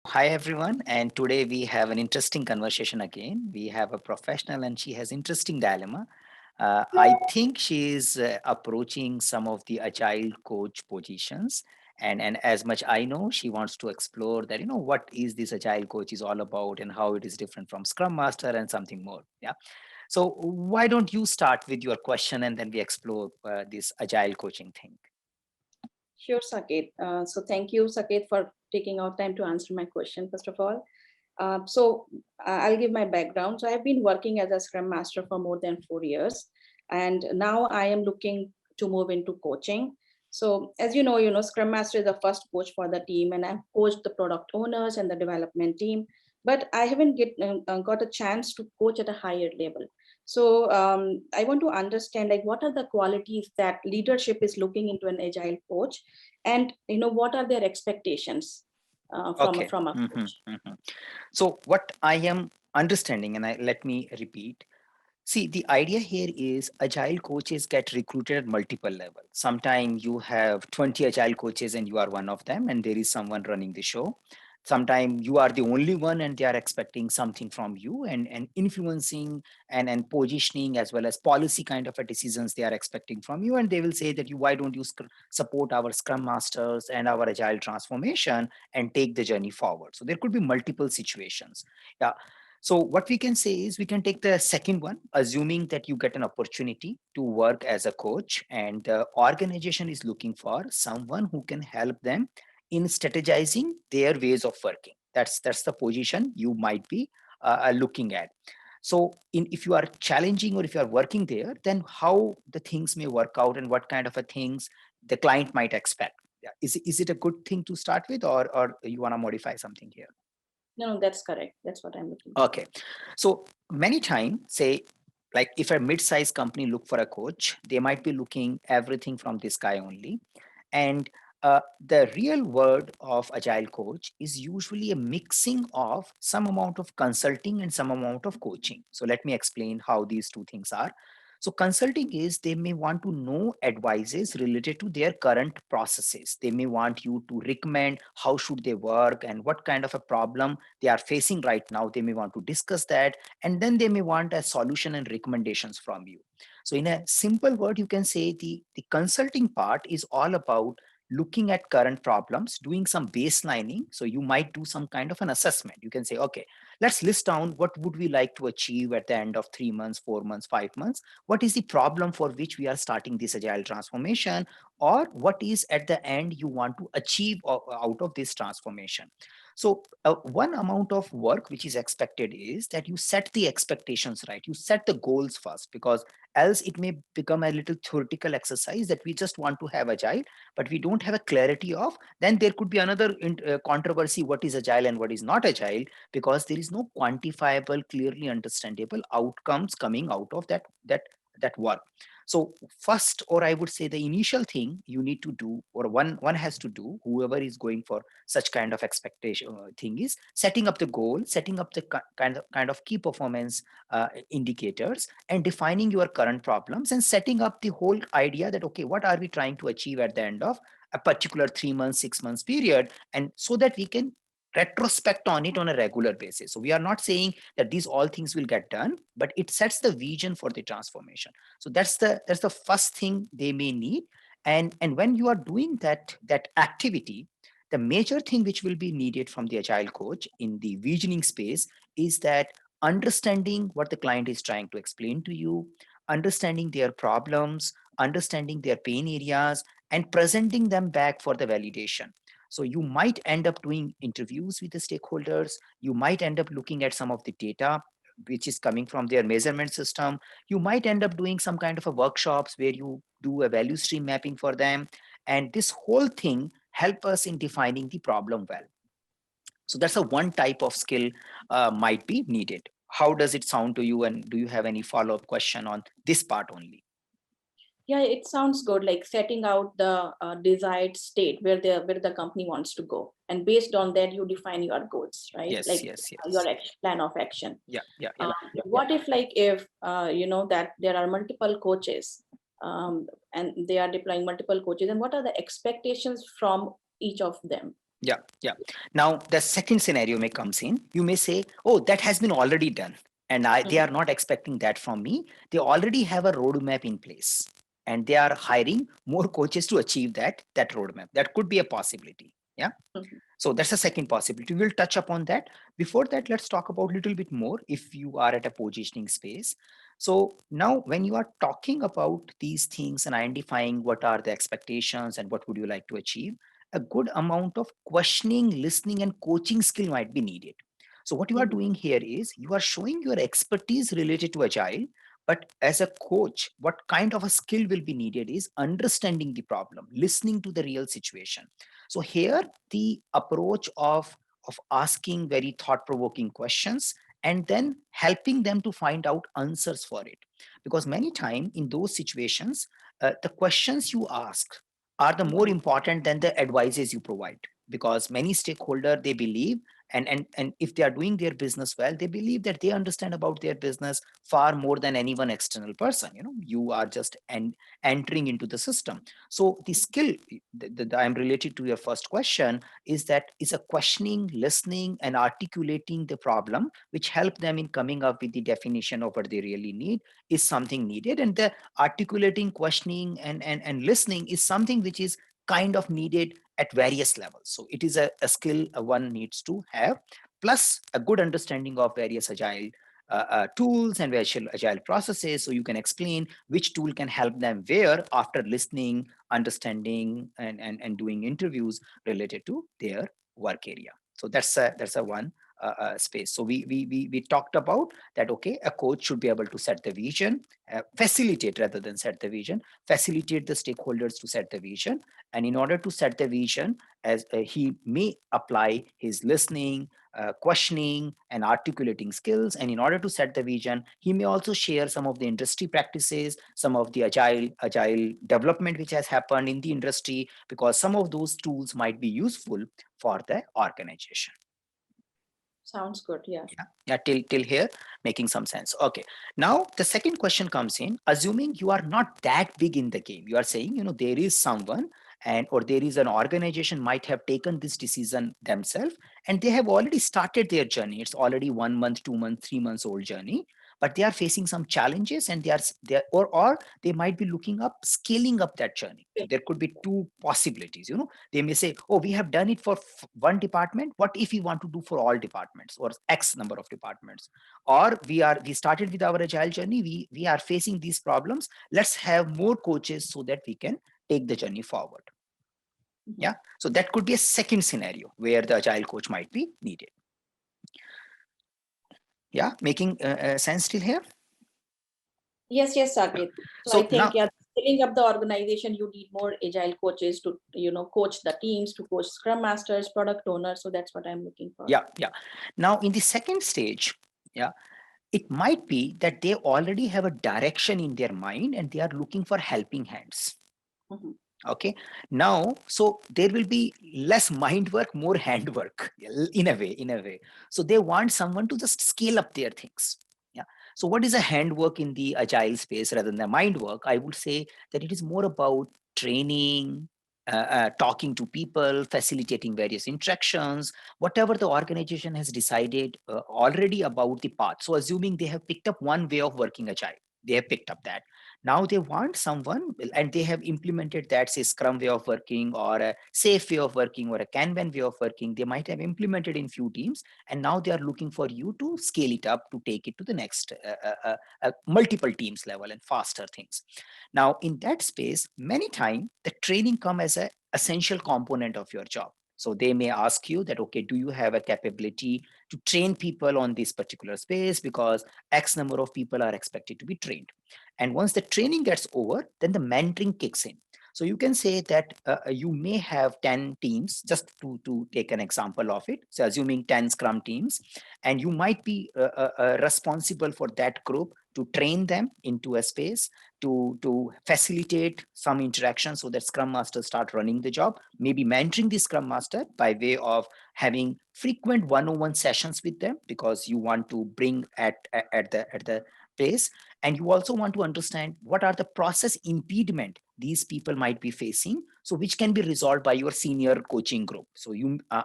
Hi everyone, and today we have an interesting conversation again. We have a professional, and she has interesting dilemma. I think she is approaching some of the agile coach positions, and as much I know, she wants to explore that. What is this agile coach is all about, and how it is different from Scrum Master and something more. Yeah. So why don't you start with your question, and then we explore this agile coaching thing. Sure, Saket. So thank you, Saket, for taking out time to answer my question, first of all. I'll give my background. So I've been working as a Scrum Master for more than 4 years, and now I am looking to move into coaching. So as you know, Scrum Master is the first coach for the team, and I've coached the product owners and the development team, but I haven't got a chance to coach at a higher level. So I want to understand like what are the qualities that leadership is looking into an agile coach, and what are their expectations from Okay. from a Mhm, coach. mhm. So what I am understanding, and let me repeat. See, the idea here is agile coaches get recruited at multiple levels. Sometimes you have 20 agile coaches and you are one of them, and there is someone running the show. Sometimes you are the only one and they are expecting something from you and influencing and positioning as well as policy kind of a decisions they are expecting from you. And they will say that you, why don't you support our scrum masters and our agile transformation and take the journey forward? So there could be multiple situations. Yeah. So what we can say is we can take the second one, assuming that you get an opportunity to work as a coach and the organization is looking for someone who can help them in strategizing their ways of working. That's the position you might be looking at. So if you are challenging or if you are working there, then how the things may work out and what kind of a things the client might expect. Yeah. Is it a good thing to start with, or you want to modify something here? No, that's correct. That's what I'm looking for. Okay. So many times, say, like if a mid-sized company look for a coach, they might be looking everything from this guy only. And the real word of agile coach is usually a mixing of some amount of consulting and some amount of coaching. So let me explain how these two things are. So consulting is they may want to know advices related to their current processes. They may want you to recommend how should they work and what kind of a problem they are facing right now. They may want to discuss that, and then they may want a solution and recommendations from you. So in a simple word, you can say the consulting part is all about looking at current problems, doing some baselining. So you might do some kind of an assessment. You can say, okay, let's list down what would we like to achieve at the end of 3 months, 4 months, 5 months. What is the problem for which we are starting this agile transformation, or what is at the end you want to achieve out of this transformation. So one amount of work which is expected is that you set the expectations right. You set the goals first, because else it may become a little theoretical exercise that we just want to have agile, but we don't have a clarity of. Then there could be another controversy: what is agile and what is not agile, because there is no quantifiable, clearly understandable outcomes coming out of that work. So first, or I would say the initial thing you need to do, or one has to do, whoever is going for such kind of expectation thing, is setting up the goal, setting up the kind of key performance indicators, and defining your current problems, and setting up the whole idea that okay, what are we trying to achieve at the end of a particular 3 months, 6 months period, and so that we can retrospect on it on a regular basis. So we are not saying that these all things will get done, but it sets the vision for the transformation. So that's the first thing they may need. And when you are doing that activity, the major thing which will be needed from the agile coach in the visioning space is that understanding what the client is trying to explain to you, understanding their problems, understanding their pain areas, and presenting them back for the validation. So you might end up doing interviews with the stakeholders. You might end up looking at some of the data which is coming from their measurement system. You might end up doing some kind of a workshops where you do a value stream mapping for them. And this whole thing help us in defining the problem well. So that's a one type of skill might be needed. How does it sound to you, and do you have any follow-up question on this part only? Yeah, it sounds good. Like setting out the desired state where the company wants to go, and based on that, you define your goals, right? Yes, Like yes, your yes. plan of action. Yeah, yeah, yeah. What if, like, if you know that there are multiple coaches, and they are deploying multiple coaches, and what are the expectations from each of them? Yeah. Now the second scenario may comes in. You may say, "Oh, that has been already done, and they Mhm. are not expecting that from me. They already have a roadmap in place, and they are hiring more coaches to achieve that roadmap." That could be a possibility. Yeah. Mhm. So that's the second possibility. We'll touch upon that. Before that, let's talk about a little bit more if you are at a positioning space. So now when you are talking about these things and identifying what are the expectations and what would you like to achieve, a good amount of questioning, listening, and coaching skill might be needed. So what you are Mhm. doing here is you are showing your expertise related to agile, but as a coach, what kind of a skill will be needed is understanding the problem, listening to the real situation. So here the approach of asking very thought provoking questions and then helping them to find out answers for it, because many times in those situations the questions you ask are the more Mhm. important than the advices you provide, because many stakeholder they believe, and if they are doing their business well, they believe that they understand about their business far more than any one external person. You are just entering into the system. So the skill that I'm related to your first question is that is a questioning, listening, and articulating the problem, which help them in coming up with the definition of what they really need is something needed. And the articulating, questioning, and listening is something which is kind of needed at various levels. So it is a skill one needs to have, plus a good understanding of various agile tools and agile processes, so you can explain which tool can help them where after listening, understanding, and doing interviews related to their work area. So that's a one space. So we talked about that. Okay, a coach should be able to set the vision, facilitate rather than set the vision, facilitate the stakeholders to set the vision, and in order to set the vision, as he may apply his listening, questioning, and articulating skills. And in order to set the vision, he may also share some of the industry practices, some of the agile development which has happened in the industry, because some of those tools might be useful for the organization. Sounds good. Yeah. Yeah, till here making some sense. Okay, now the second question comes in. Assuming you are not that big in the game, you are saying, there is someone, and or there is an organization might have taken this decision themselves, and they have already started their journey. It's already 1 month, 2 months, 3 months old journey, but they are facing some challenges, and or they might be looking up scaling up that journey. So Okay. there could be two possibilities. They may say, "Oh, we have done it for one department. What if we want to do for all departments or X number of departments?" Or we started with our agile journey, we are facing these problems. Let's have more coaches so that we can take the journey forward. Mhm. Yeah. So that could be a second scenario where the agile coach might be needed. Yeah, making sense till here. Yes, Saket. So I So think, now, yeah, scaling up the organization, you need more agile coaches to, coach the teams, to coach scrum masters, product owners. So that's what I'm looking for. yeah, now in the second stage, yeah, it might be that they already have a direction in their mind and they are looking for helping hands. Mhm. Okay, now so there will be less mind work, more hand work, in a way. So they want someone to just scale up their things. Yeah. So what is a hand work in the agile space rather than the mind work? I would say that it is more about training, talking to people, facilitating various interactions, whatever the organization has decided already about the path. So assuming they have picked up one way of working agile, they have picked up that. Now they want someone, and they have implemented that, say, Scrum way of working or a Safe way of working or a Kanban way of working. They might have implemented in few teams, and now they are looking for you to scale it up to take it to the next multiple teams level and faster things. Now in that space, many time the training come as a essential component of your job. So they may ask you that, okay, do you have a capability to train people on this particular space, because X number of people are expected to be trained. And once the training gets over, then the mentoring kicks in. So you can say that you may have 10 teams, just to take an example of it. So assuming 10 Scrum teams, and you might be responsible for that group to train them into a space, to facilitate some interaction so that Scrum Masters start running the job, maybe mentoring the Scrum Master by way of having frequent one-on-one sessions with them, because you want to bring at the place. And you also want to understand what are the process impediment these people might be facing, so which can be resolved by your senior coaching group. So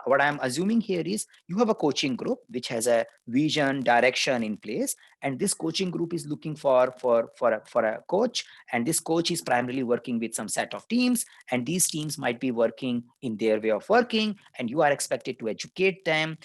what I'm assuming here is you have a coaching group which has a vision, direction in place, and this coaching group is looking for a coach, and this coach is primarily working with some set of teams, and these teams might be working in their way of working, and you are expected to educate them,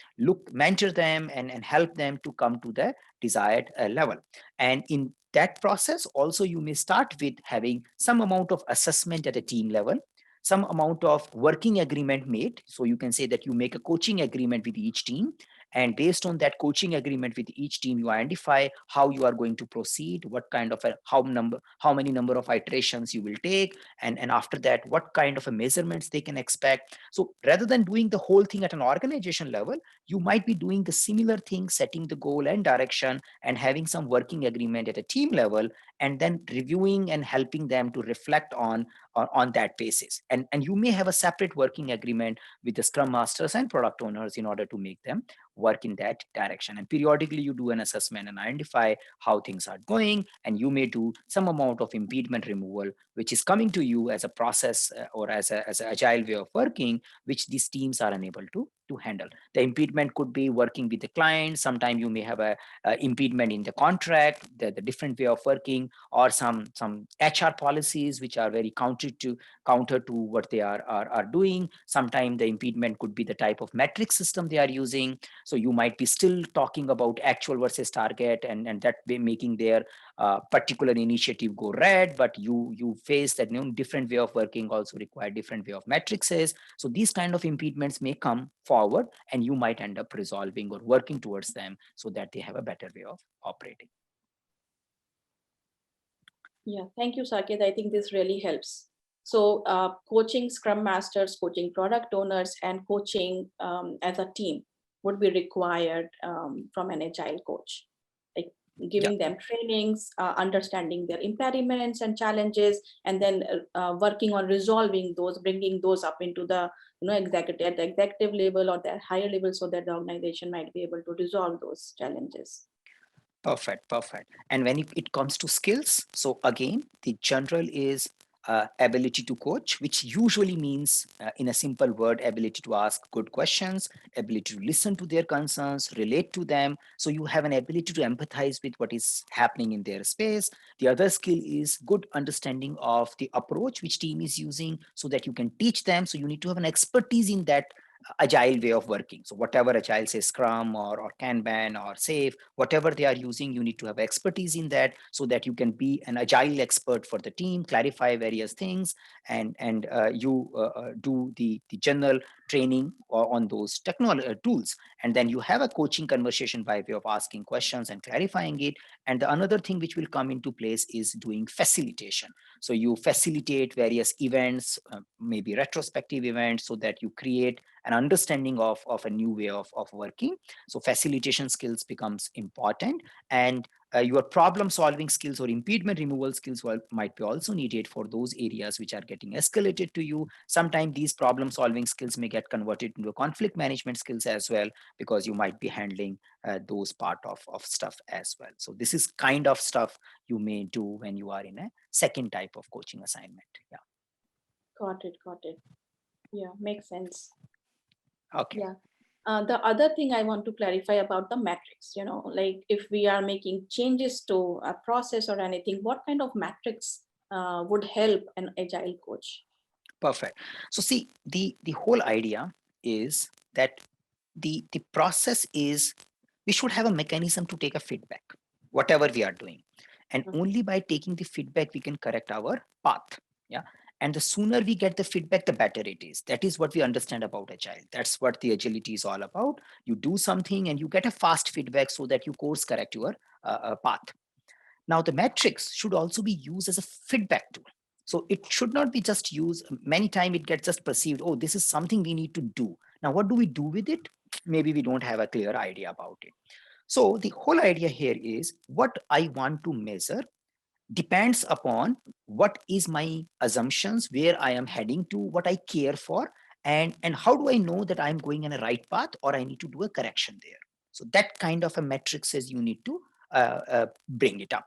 mentor them, and help them to come to the desired level. And in that process also, you may start with having some amount of assessment at a team level, some amount of working agreement made. So you can say that you make a coaching agreement with each team, and based on that coaching agreement with each team, you identify how you are going to proceed, what kind of how many number of iterations you will take, and after that what kind of a measurements they can expect. So rather than doing the whole thing at an organization level, you might be doing the similar thing, setting the goal and direction, and having some working agreement at a team level, and then reviewing and helping them to reflect on that basis. And you may have a separate working agreement with the scrum masters and product owners in order to make them work in that direction. And periodically you do an assessment and identify how things are going, and you may do some amount of impediment removal, which is coming to you as a process or as an agile way of working, which these teams are unable to handle. The impediment could be working with the client. Sometimes you may have a impediment in the contract, the different way of working, or some HR policies which are very counter to what they are doing. Sometimes the impediment could be the type of metric system they are using. So you might be still talking about actual versus target, and that way making their particular initiative go red, but you face that different way of working also require different way of matrices. So these kind of impediments may come forward, and you might end up resolving or working towards them so that they have a better way of operating. Yeah, thank you, Saket. I think this really helps. So, coaching Scrum Masters, coaching product owners, and coaching as a team would be required from an agile coach. Like Yeah. giving them trainings, understanding their impediments and challenges, and then working on resolving those, bringing those up into the executive at the executive level or the higher level, so that the organization might be able to resolve those challenges. Perfect. And when it comes to skills, so again, the general is ability to coach, which usually means, in a simple word, ability to ask good questions, ability to listen to their concerns, relate to them. So you have an ability to empathize with what is happening in their space. The other skill is good understanding of the approach which team is using so that you can teach them. So you need to have an expertise in that agile way of working. So whatever agile, say Scrum or Kanban or Safe, whatever they are using, you need to have expertise in that so that you can be an agile expert for the team, clarify various things, and you do the general training on those technology tools. And then you have a coaching conversation by way of asking questions and clarifying it. And the another thing which will come into place is doing facilitation. So you facilitate various events, maybe retrospective events, so that you create an understanding of a new way of working. So facilitation skills becomes important, and your problem solving skills or impediment removal skills might be also needed for those areas which are getting escalated to you. Sometimes these problem solving skills may get converted into conflict management skills as well, because you might be handling those part of stuff as well. So this is kind of stuff you may do when you are in a second type of coaching assignment. Yeah. Got it. Got it. Yeah, makes sense. Okay. Yeah. The other thing I want to clarify about the metrics, like if we are making changes to a process or anything, what kind of metrics would help an agile coach? Perfect. So see, the whole idea is that the process is we should have a mechanism to take a feedback, whatever we are doing. And Mhm. only by taking the feedback we can correct our path. Yeah. And the sooner we get the feedback, the better it is. That is what we understand about agile. That's what the agility is all about. You do something and you get a fast feedback so that you course correct your path. Now, the metrics should also be used as a feedback tool. So it should not be just used. Many times it gets just perceived, oh, this is something we need to do. Now, what do we do with it? Maybe we don't have a clear idea about it. So the whole idea here is what I want to measure depends upon what is my assumptions, where I am heading to, what I care for, and how do I know that I'm going in a right path or I need to do a correction there. So that kind of a metric says you need to bring it up.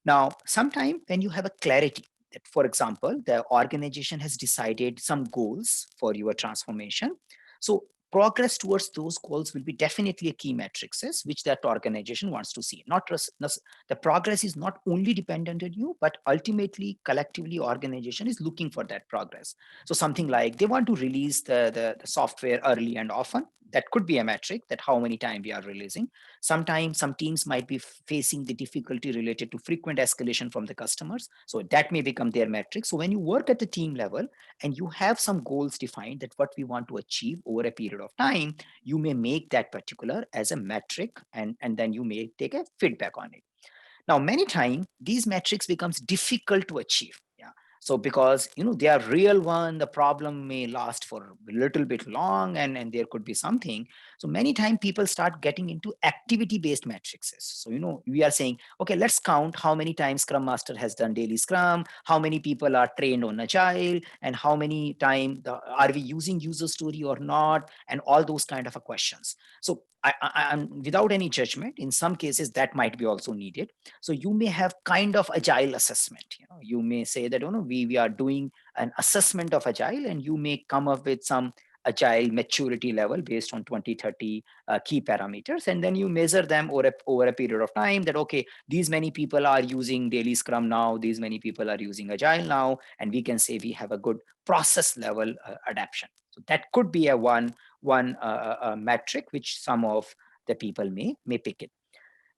Now, sometime when you have a clarity that, for example, the organization has decided some goals for your transformation. So progress towards those goals will be definitely a key matrices which that organization wants to see. The progress is not only dependent on you, but ultimately, collectively, organization is looking for that progress. So something like they want to release the software early and often. That could be a metric, that how many times we are releasing. Sometimes some teams might be facing the difficulty related to frequent escalation from the customers. So that may become their metric. So when you work at the team level and you have some goals defined that what we want to achieve over a period of time, you may make that particular as a metric, and then you may take a feedback on it. Now, many times these metrics becomes difficult to achieve. Yeah. So because they are real one, the problem may last for a little bit long, and there could be something. So many times people start getting into activity-based metrics. So we are saying, okay, let's count how many times Scrum Master has done daily Scrum, how many people are trained on Agile, and how many times are we using user story or not, and all those kind of questions. So I'm without any judgment. In some cases, that might be also needed. So you may have kind of agile assessment. You may say that we are doing an assessment of agile, and you may come up with some agile maturity level based on 2030 key parameters, and then you measure them over a period of time, that okay, these many people are using daily Scrum now, these many people are using agile now, and we can say we have a good process level adaptation. So that could be a one metric which some of the people may pick it.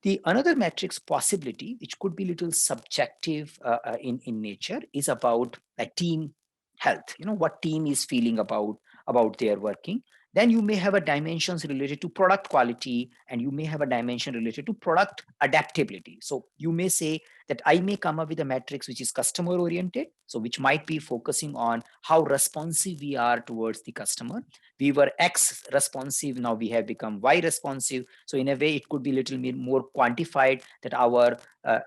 The another metrics possibility, which could be little subjective in nature, is about like team health. What team is feeling about their working. Then you may have a dimensions related to product quality, and you may have a dimension related to product adaptability. So you may say that I may come up with a metrics which is customer oriented, so which might be focusing on how responsive we are towards the customer. We were X responsive, now we have become Y responsive. So in a way, it could be a little bit more quantified, that our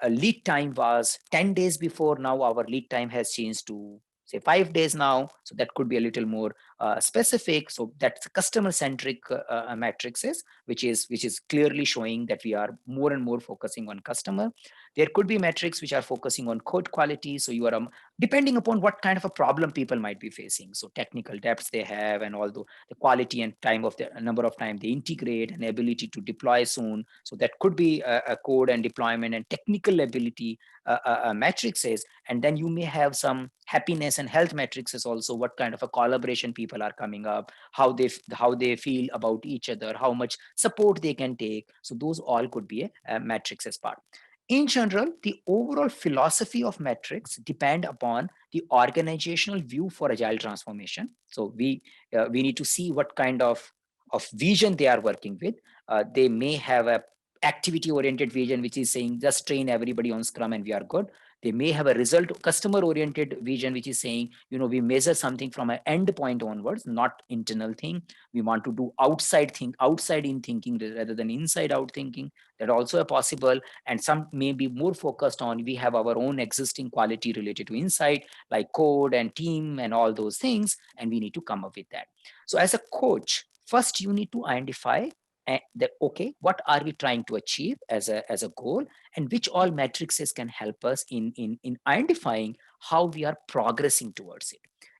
lead time was 10 days before, now our lead time has changed to say 5 days now. So that could be a little more specific. So that's customer centric metrics, which is clearly showing that we are more and more focusing on customer. There could be metrics which are focusing on code quality. So you are depending upon what kind of a problem people might be facing. So technical depths they have, and all the quality and time of the number of time they integrate, and ability to deploy soon. So that could be a code and deployment and technical ability matrices. And then you may have some happiness and health matrices also, what kind of a collaboration people are coming up, how they feel about each other, how much support they can take. So those all could be a matrix as part. In general, the overall philosophy of metrics depend upon the organizational view for agile transformation. So we need to see what kind of vision they are working with. They may have a activity oriented vision, which is saying just train everybody on Scrum and we are good. They may have a result customer oriented vision, which is saying we measure something from an end point onwards, not internal thing. We want to do outside in thinking rather than inside out thinking. That also a possible. And some may be more focused on, we have our own existing quality related to insight, like code and team and all those things, and we need to come up with that. So as a coach, first you need to identify that, okay, what are we trying to achieve as a goal, and which all matrices can help us in identifying how we are progressing towards it.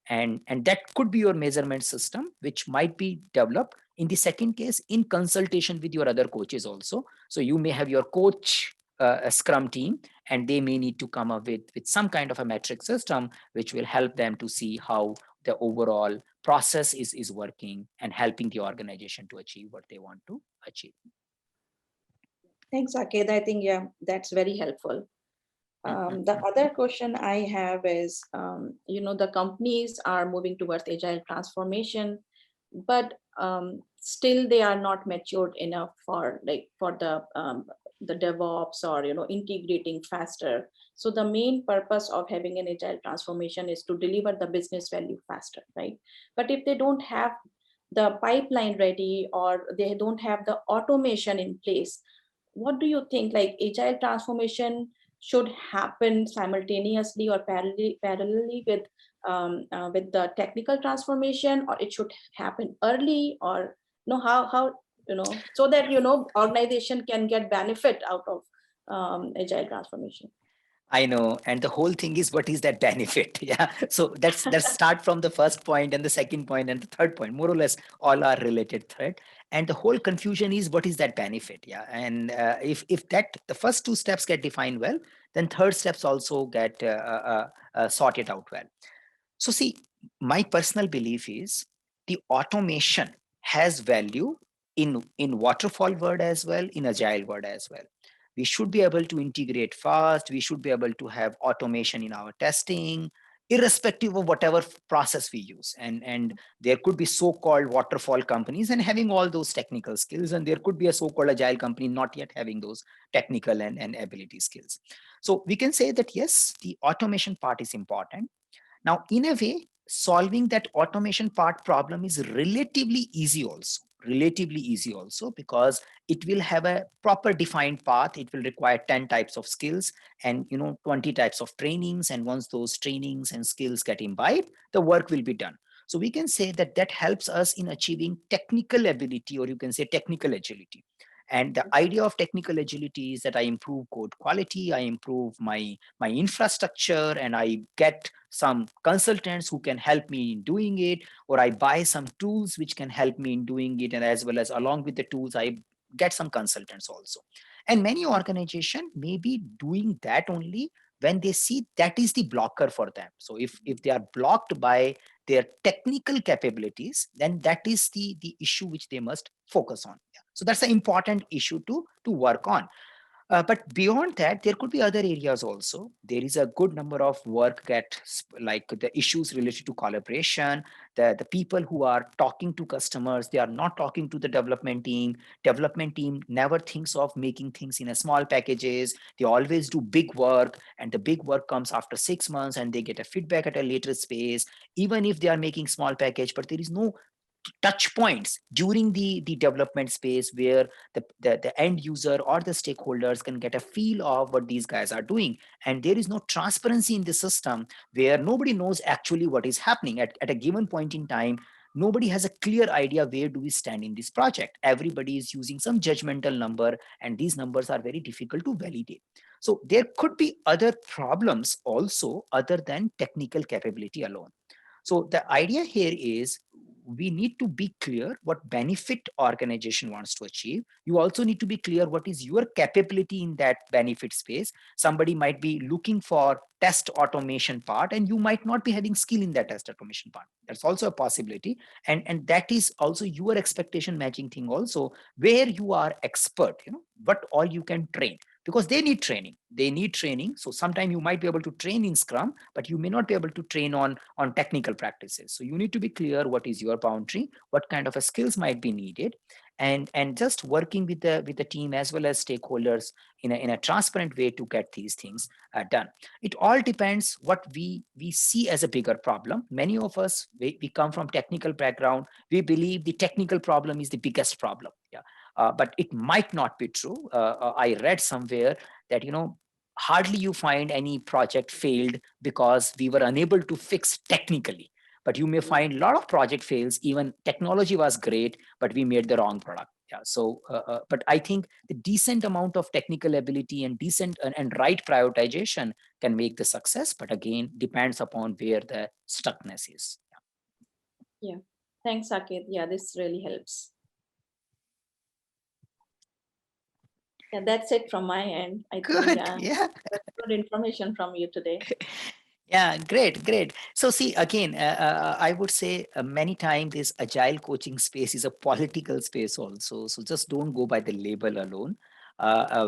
And that could be your measurement system, which might be developed in the second case in consultation with your other coaches also. So you may have your coach a Scrum team, and they may need to come up with some kind of a metric system which will help them to see how the overall process is working and helping the organization to achieve what they want to achieve. Thanks, Saket. I think, yeah, that's very helpful. The other question I have is, the companies are moving towards agile transformation, but still they are not matured enough for the DevOps or integrating faster. So the main purpose of having an agile transformation is to deliver the business value faster, right? But if they don't have the pipeline ready, or they don't have the automation in place, what do you think, like agile transformation should happen simultaneously or parallelly with the technical transformation, or it should happen early, or how so that organization can get benefit out of agile transformation? I know, and the whole thing is what is that benefit? Yeah. So that's start from the first point and the second point and the third point. More or less, all are related thread. And the whole confusion is what is that benefit? Yeah. And if that the first two steps get defined well, then third steps also get sorted out well. So see, my personal belief is the automation has value in waterfall world as well, in agile world as well. We should be able to integrate fast. We should be able to have automation in our testing, irrespective of whatever process we use. And there could be so-called waterfall companies and having all those technical skills, and there could be a so-called agile company not yet having those technical and ability skills. So we can say that yes, the automation part is important. Now, in a way, solving that automation part problem is relatively easy also, because it will have a proper defined path. It will require 10 types of skills and 20 types of trainings. And once those trainings and skills get imbibed, the work will be done. So we can say that that helps us in achieving technical ability, or you can say technical agility. And the idea of technical agility is that I improve code quality, I improve my infrastructure, and I get some consultants who can help me in doing it, or I buy some tools which can help me in doing it, and as well as along with the tools I get some consultants also. And many organization may be doing that only when they see that is the blocker for them. So if they are blocked by their technical capabilities, then that is the issue which they must focus on. Yeah. So that's an important issue to work on. But beyond that, there could be other areas also. There is a good number of work like the issues related to collaboration, the people who are talking to customers, they are not talking to the development team. Development team never thinks of making things in a small packages. They always do big work, and the big work comes after 6 months, and they get a feedback at a later space, even if they are making small package, but there is no touch points during the development space where the end user or the stakeholders can get a feel of what these guys are doing. And there is no transparency in the system, where nobody knows actually what is happening at a given point in time. Nobody has a clear idea where do we stand in this project. Everybody is using some judgmental number, and these numbers are very difficult to validate. So there could be other problems also other than technical capability alone. So the idea here is we need to be clear what benefit organization wants to achieve. You also need to be clear what is your capability in that benefit space. Somebody might be looking for test automation part, and you might not be having skill in that test automation part. That's also a possibility. And that is also your expectation matching thing also, where you are expert, what all you can train, because they need training. So sometimes you might be able to train in scrum, but you may not be able to train on technical practices. So you need to be clear what is your boundary, what kind of a skills might be needed, and just working with the team as well as stakeholders in a transparent way to get these things done. It all depends what we see as a bigger problem. Many of us, we come from technical background. We believe the technical problem is the biggest problem. Yeah. But it might not be true. I read somewhere that hardly you find any project failed because we were unable to fix technically. But you may find a lot of project fails, even technology was great, but we made the wrong product. Yeah. So, but I think the decent amount of technical ability and decent and right prioritization can make the success. But again, depends upon where the stuckness is. Yeah. Thanks, Saket. Yeah, this really helps. Yeah, that's it from my end. I think, Good. yeah, Yeah. that's good information from you today. Yeah, great. So see, again, I would say many times this agile coaching space is a political space also. So just don't go by the label alone.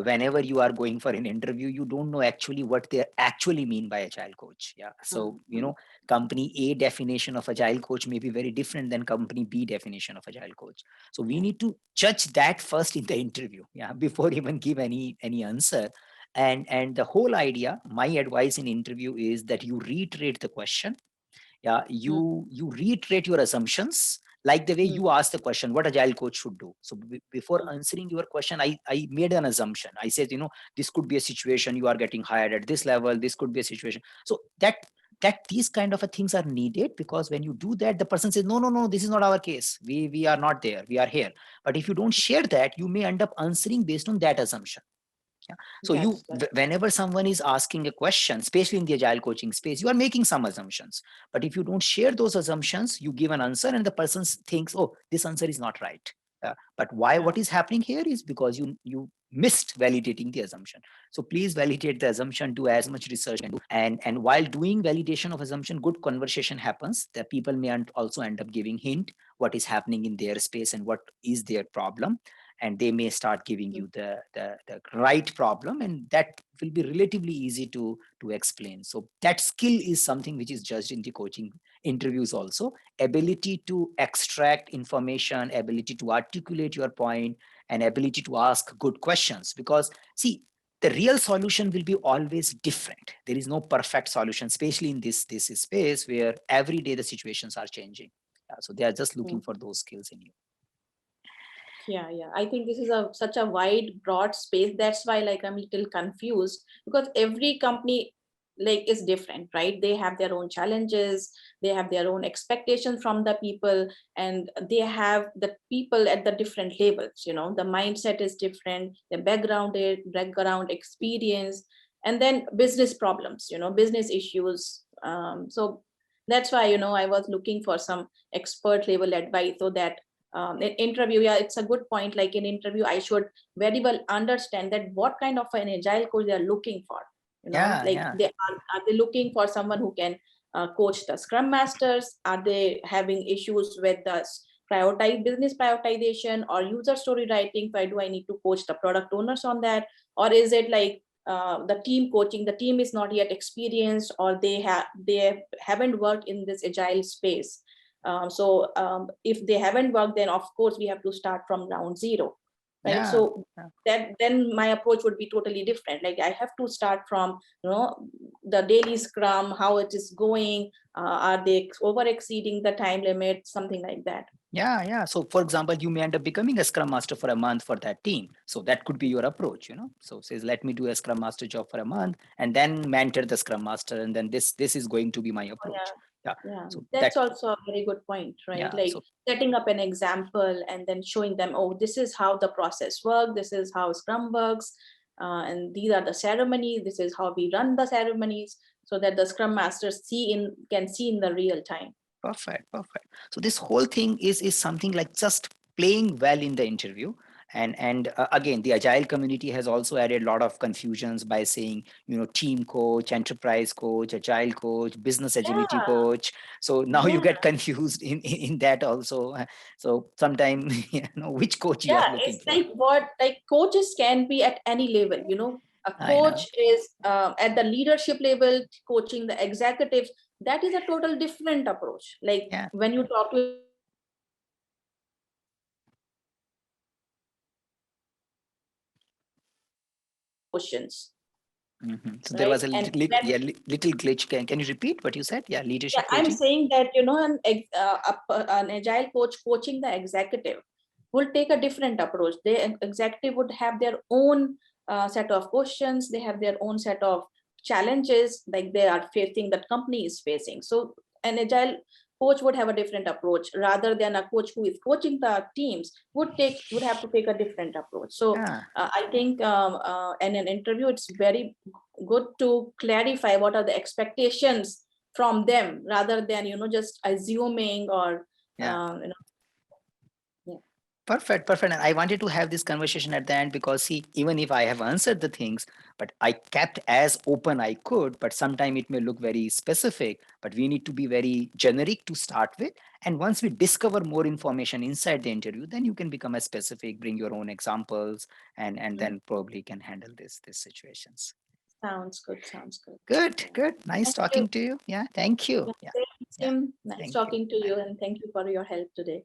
Whenever you are going for an interview, you don't know actually what they actually mean by agile coach. Yeah. So, Mhm. company A definition of agile coach may be very different than company B definition of agile coach. So we need to judge that first in the interview. Yeah. Before even give any answer. And the whole idea, my advice in interview is that you reiterate the question. Yeah, Mm, you reiterate your assumptions, like the way mm, you ask the question what agile coach should do. So before mm, answering your question, I made an assumption. I said, this could be a situation you are getting hired at this level, this could be a situation. So that these kind of a things are needed, because when you do that, the person says, no, this is not our case, we are not there, we are here. But if you don't share that, you may end up answering based on that assumption. So whenever someone is asking a question, especially in the agile coaching space, you are making some assumptions. But if you don't share those assumptions, you give an answer and the person thinks, oh, this answer is not right. But why? What is happening here is because you missed validating the assumption. So please validate the assumption, do as much research and while doing validation of assumption, good conversation happens. The people may also end up giving hint what is happening in their space and what is their problem, and they may start giving you the right problem, and that will be relatively easy to explain. So that skill is something which is judged in the coaching interviews also. Ability to extract information, ability to articulate your point, and ability to ask good questions. Because see, the real solution will be always different. There is no perfect solution, especially in this space where every day the situations are changing. So they are just looking for those skills in you. Yeah. I think this is such a wide, broad space. That's why like I'm a little confused, because every company like is different, right? They have their own challenges, they have their own expectations from the people, and they have the people at the different levels. The mindset is different, the background experience, and then business problems, business issues. So that's why I was looking for some expert level advice, so that in interview, it's a good point. Like in interview, I should very well understand that what kind of an agile coach they are looking for. Are they looking for someone who can coach the scrum masters? Are they having issues with the business prioritization or user story writing? Why do I need to coach the product owners on that? Or is it like the team coaching? The team is not yet experienced, or they haven't worked in this agile space. If they haven't worked, then of course we have to start from ground zero, right? That then my approach would be totally different. Like I have to start from the daily scrum, how it is going, are they over exceeding the time limit, something like that. So for example, you may end up becoming a scrum master for a month for that team. So that could be your approach. So says, let me do a scrum master job for a month and then mentor the scrum master, and then this is going to be my approach. So that's also a very good point, right? Setting up an example and then showing them, oh, this is how the process works, this is how scrum works, and these are the ceremonies, this is how we run the ceremonies, so that the scrum masters can see in the real time. Perfect. So this whole thing is something like just playing well in the interview. And again, the agile community has also added a lot of confusions by saying, team coach, enterprise coach, agile coach, business agility coach. So now you get confused in that also. So sometimes, which coach you are looking for. Like coaches can be at any level. A coach is at the leadership level, coaching the executives. That is a total different approach. Like when you talk to questions. So there was a little glitch. Can you repeat what you said? Leadership coaching. I'm saying that an agile coach coaching the executive will take a different approach. The executive would have their own set of questions. They have their own set of challenges, like they are facing, that company is facing. So an agile coach would have a different approach, rather than a coach who is coaching the teams would have to take a different approach. So I think in an interview, it's very good to clarify what are the expectations from them, rather than just assuming or Perfect. And I wanted to have this conversation at the end because, see, even if I have answered the things, but I kept as open I could, but sometimes it may look very specific, but we need to be very generic to start with. And once we discover more information inside the interview, then you can become as specific, bring your own examples, and then probably can handle these situations. Sounds good. Good. Nice talking to you. Thank you. Nice talking to you, and thank you for your help today.